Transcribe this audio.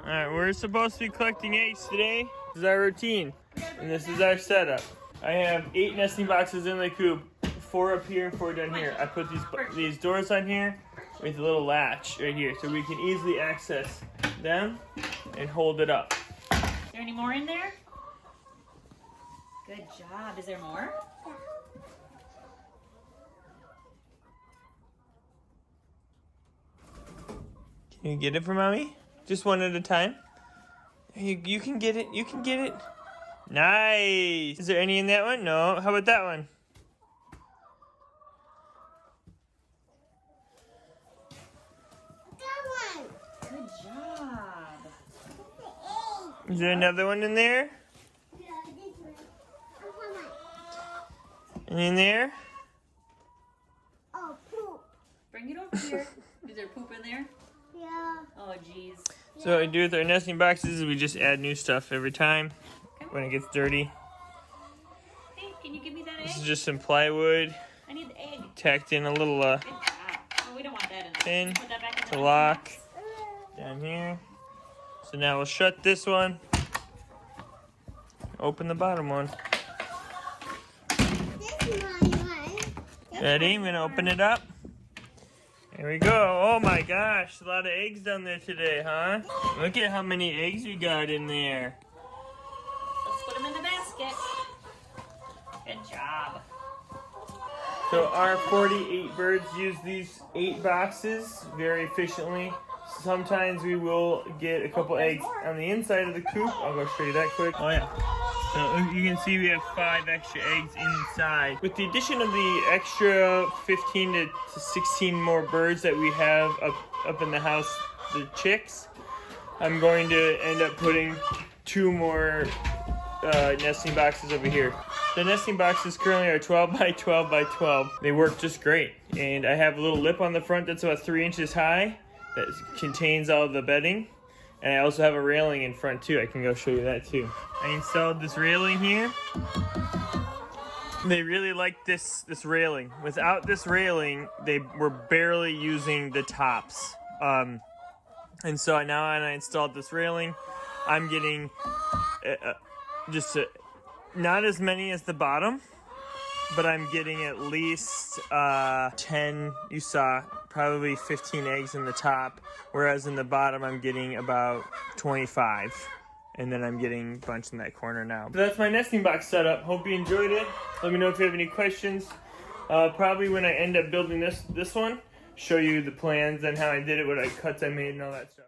Alright, we're supposed to be collecting eggs today. This is our routine, and this is our setup. I have 8 nesting boxes in the coop, 4 up here and 4 down here. I put these doors on here with a little latch right here, so we can easily access them and hold it up. Is there any more in there? Good job. Is there more? Can you get it for mommy? Just one at a time. You can get it. You can get it. Nice. Is there any in that one? No. How about that one? That one. Good job. Is there another one in there? Any in there? Oh, poop. Bring it over here. Is there poop in there? Yeah. Oh, jeez. So what we do with our nesting boxes is we just add new stuff every time when it gets dirty. Hey, can you give me that egg? This is just some plywood I need the egg. tacked in a little Good job. Oh, we don't want that in there. pin Put that back in to the lock box. down here. So now we'll shut this one. Open the bottom one. This is my one. Ready? I'm gonna open it up. Here we go. Oh my gosh, a lot of eggs down there today, huh? Look at how many eggs we got in there. Let's put them in the basket. Good job. So our 48 birds use these 8 boxes very efficiently. Sometimes we will get a couple eggs on the inside of the coop. I'll go show you that quick. Oh yeah. So you can see we have 5 extra eggs inside. With the addition of the extra 15 to 16 more birds that we have up in the house, the chicks, I'm going to end up putting 2 more nesting boxes over here. The nesting boxes currently are 12 by 12 by 12. They work just great. And I have a little lip on the front that's about 3 inches high that contains all the bedding. And I also have a railing in front too. I can go show you that too. I installed this railing here. They really like this railing. Without this railing, they were barely using the tops. And so now when I installed this railing, I'm getting not as many as the bottom, but I'm getting at least 10, you saw, probably 15 eggs in the top, whereas in the bottom I'm getting about 25. And then I'm getting a bunch in that corner now. So that's my nesting box setup. Hope you enjoyed it. Let me know if you have any questions. Probably when I end up building this one, show you the plans and how I did it, what cuts I made and all that stuff.